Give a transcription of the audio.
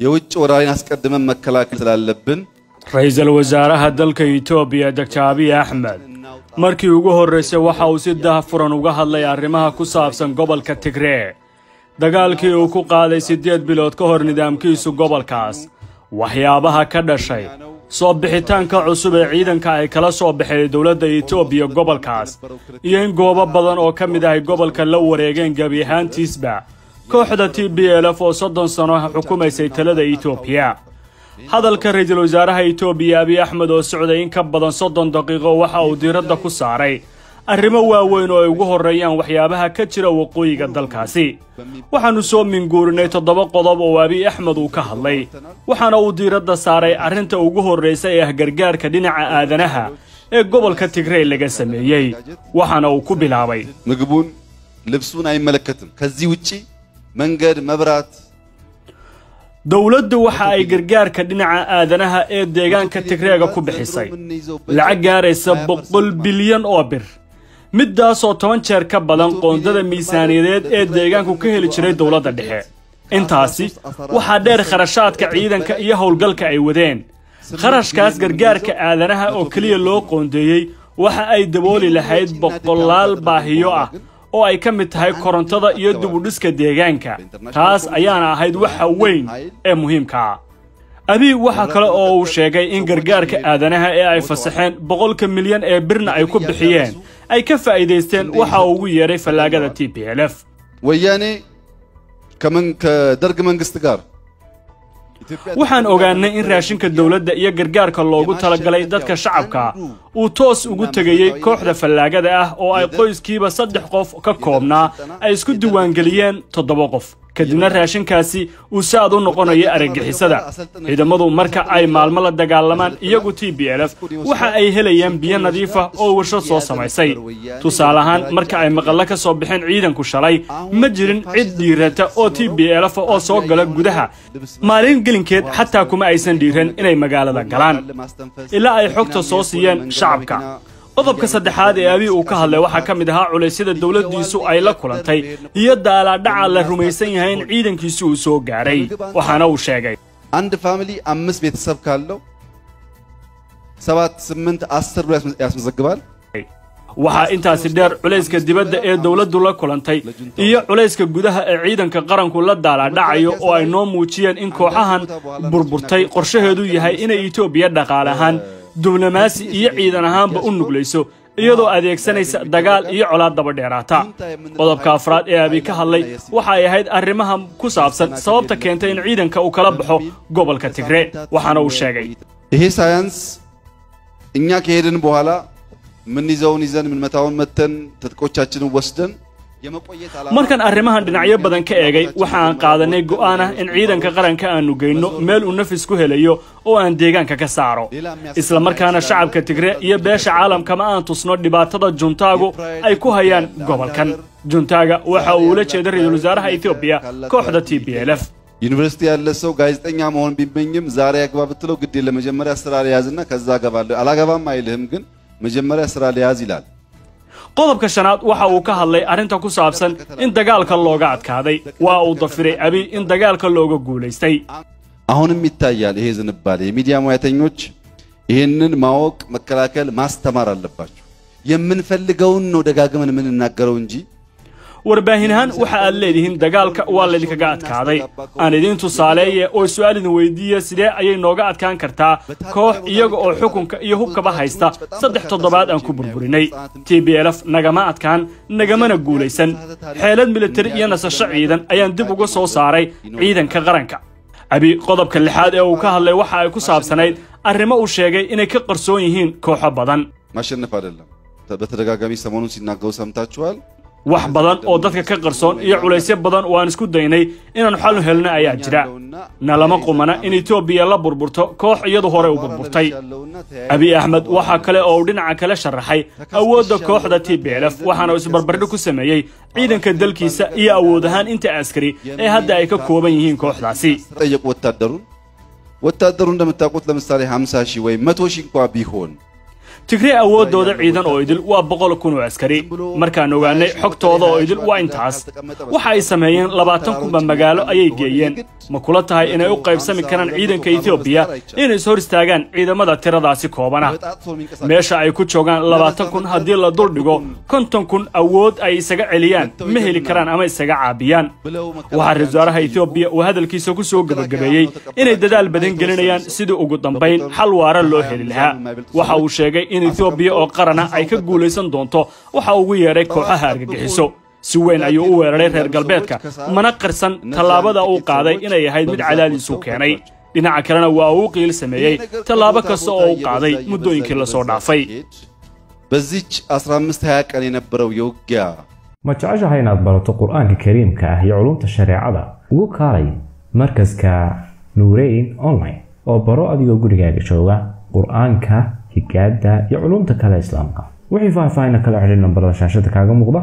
የውጭ ወራሪን አስቀድመን መከላከል ስላለብን ra'iisul wasaaraha dalka Itoobiya Dr. Abiy Ahmed markii ugu horeysay waxa uu si daahfuran uga hadlay arrimaha ku saabsan gobolka Tigray dagaalkii uu ku qaaday 8 bilood ka hor nidaamkiisu gobolkaas waxyaabaha ka dhashay soo bixitaanka cusub ee ciidanka ay kala soo baxay dawladda Itoobiya gobolkaas iyo in goobo badan oo ka mid ah gobolka la wareegeen gabi ahaantiisba kooxda TPLF oo 30 sano xukumaysay talada Itoobiya hadalka ra'iisul wasaaraha Itoobiya Abiy Ahmed oo socday in ka badan 30 daqiiqo waxa uu diiradda ku saaray arrimo waaweyn oo ay ugu horeeyaan waxyaabaha ka jira waqooyiga dalkaasi waxaanu soo minguurinay 7 qodob oo Abiy Ahmed uu ka hadlay waxaana uu diiradda saaray arrinta ugu horeysay ee gargaarka dhinaca aadanaha ee gobolka Tigray laga sameeyay waxaana uu ku bilaabay ምግቡን ልብሱን አይመለከትም ከዚህ ውጪ መንገድ መብራት dawladdu waxa ay gargaarka dhinaca aadanaha ee deegaanka Tigreega ku bixisay lacag gaaraysa 100 bilyan oo bir midaas oo 10 jeer ka badan qoondada miisaaniyadeed ee deegaanku ka heli jiray dawladda dhexe intaasi waxa dheer kharashaadka ciidanka iyo howlgalka ay wadeen kharashkaas gargaarka aadanaha oo kaliya loo qoondeeyay waxa ay dabooli lahayd 100 baahiyo ah oo ay ka mid tahay korontada iyo dib u dhiska deegaanka taas ayaana ahayd waxa weyn ee muhiimka ah Abiy waxa kale oo uu sheegay in gargaarka aadanaha ee ay fasaxeen 100 milyan ee birna ay ku bixiyeen ay ka faa'iideysteen waxa uu ugu yeeray falaagada TPLF ወያኔ ከደርግ መንግስት ጋር waxaan ogaanay in raashinka dawladda iyo gargaarka loogu talagalay dadka shacabka uu toos ugu tagayay kooxda falaagada ah oo ay qoyskiiba 3 qof ka koobnaa ay isku diiwaan galiyeen 7 qof kadibna raashinkaasi uu saad u noqonayo argagixisada ciidamadu marka ay maalmo la dagaalamaan iyagu TPLF waxa ay helayaan biyo nadiif ah oo warshad soo samaysay tusaale ahaan marka ay maqalla ka soo bixin ciidanku shalay ma jirin cid diirata oo TPLF oo soo gala gudaha maalin gelinkeed xataa kuma aysan dhiiran inay magaalada galaan ilaa ay xogta soo siiyeen shacabka qodobka saddexaad ee Abiy uu ka hadlay waxa ka mid ahaa culaysyada dawladdiisu ay la kulantay iyo daalaadhaca la rumaysan yahay in ciidankiisu uu soo gaaray waxaana uu sheegay አንድ ፋሚሊ 5 ቤተሰብ ካለው 7 8 10 ብሎ ያስመዘግባል waxa intaasi dheer culayska dibadda ee dawladdu la kulantay iyo culayska gudaha ee ciidanka qaranku la daalaadhacayo oo ay noo muujiyeen in kooxahan burburtay qorshaheedu yahay inay Itoobiya dhaqaalahaan diblomaasi iyo ciidan ahaanba u nugleyso iyadoo adeegsanaysa dagaal iyo colaad daba dheeraata qodobka afraad ee Abiy ka hadlay waxa ay ahayd arrimaha ku saabsan sababta keentay in ciidanka uu kala baxo gobolka Tigray waxaana uu sheegay ይሄ ሳይንስ እኛ ከሄድን በኋላ ምን ይዘን ምን መታውን መተን ተጥቆቻችንን ወስደን markan arrimahan dhinacyo badan ka eegay waxa aan qaadanay go'aan ah in ciidanka qaranka aanu geyno meel uu nafis ku helayo oo aan deegaanka ka saaro isla markaana shacabka Tigray iyo beesha caalamka ma aan tusno dhibaatada juntaagu ay ku hayaan gobolkan juntaaga waxa uu la jeeday ra'iisul wasaaraha Itoobiya kooxda TPLF ዩኒቨርሲቲ ያለ ሰው ጋዜጠኛ መሆን ቢመኝም ዛሬ ያግባብትለው ግድ ለመጀመሪያ ስራ ያዝና ከዛ ገባለሁ አላገባም አይልህም ግን መጀመሪያ ስራ ያዝ ይላል qodobka shanaad waxa uu ka hadlay arinta ku saabsan in dagaalka looga adkaaday waa uu dafiray Abiy in dagaalka looga guuleystay አሁንም ይታያል ይሄ ዝንባሌ የሚዲያ ሙያተኞች ይሄንን ማወቅ መከላከል ማስተማር አለባቸው የምንፈልገውን ነው ደጋግመን ምን እናገረው እንጂ warbaahinaan waxa aad leedihiin dagaalka waa la idinkaga adkaaday aan idin tusaaleeyay oo su'aalin weydiiyay sidee ayay nooga adkaan kartaa koox iyaga oo xukunka iyo hubkaba haysta 3 toddobaad aan ku burburinay TPLF nagama adkaan nagamana guuleysan xeelad military iyo nasasho ciidan ayaan dib uga soo saaray ciidanka qaranka Abiy qodobka lixaad ee uu ka hadlay waxa ay ku saabsanayd arrimo uu sheegay inay ka qarsoon yihiin kooxo badan ማሸነፍ አይደለም በተደጋጋሚ ሰሞኑን ሲናገሩ ሰምታችኋል wax badan oo dadka ka qarsoon iyo culaysyo badan oo aan isku daynay inaan xal u helno ayaa jira nalama qumana in Itoobiya la burburto koox iyadu hore u burburtay Abiy Ahmed waxa kale oo dhinaca kale sharaxay awoodda kooxda TPLF waxaana isbarbardhig ku sameeyay ciidanka dalkiisa iyo awood ahaan inta askari ee hadda ay ka kooban yihiin kooxdaasi ወታደሩ እንደምታውቁት ለምሳሌ 50 ሺህ ወይ 100 ሺህ እንኳን ቢሆን Tigray awoodooda ciidan oo idil waa 100,000 oo askari markaan ogaanay xogtooda oo idil waa intaas waxa ay sameeyeen 20,000 magaalo ayay geeyeen ma kula tahay inay u qaybsami karaan ciidanka Ethiopia inay soo istaagaan ciidamada tiradaasi koobana meesha ay ku joogaan 20,000 hadii la dul dhigo 50,000 awood ay isaga celiyaan ma heli karaan ama isaga caabiyaan waxa ra'iisul Ethiopia uu hadalkiisa ku soo gabagabeeyay inay dadaal badan gelinayaan sidii ugu dambeyn xal waara loo heli lahaa waxa uu sheegay in Ethiopia oo qarana ay ka guuleysan doonto waxa uu yeeray kooxaha argagixiso si weyn ayuu u weeraray reer galbeedka mana qarsan talaabada uu qaaday inay ahayd mid cadaadis u keenay dhinaca kalena waa uu qiil sameeyay talaabo kasta oo uu qaaday muddooyinkii la soo dhaafay basic 15 qan yeነበረው የውጊያ ma jeceshahay inaad barato quraanka kariimka ah iyo culumta shariicada ugu kaalay markaska Nuurayn online oo baro adigoo gurigaaga jooga quraanka higaada iyo culumta kale islaamka wixii faahfaahin kala xiriir nambarada shaashada kaaga muuqda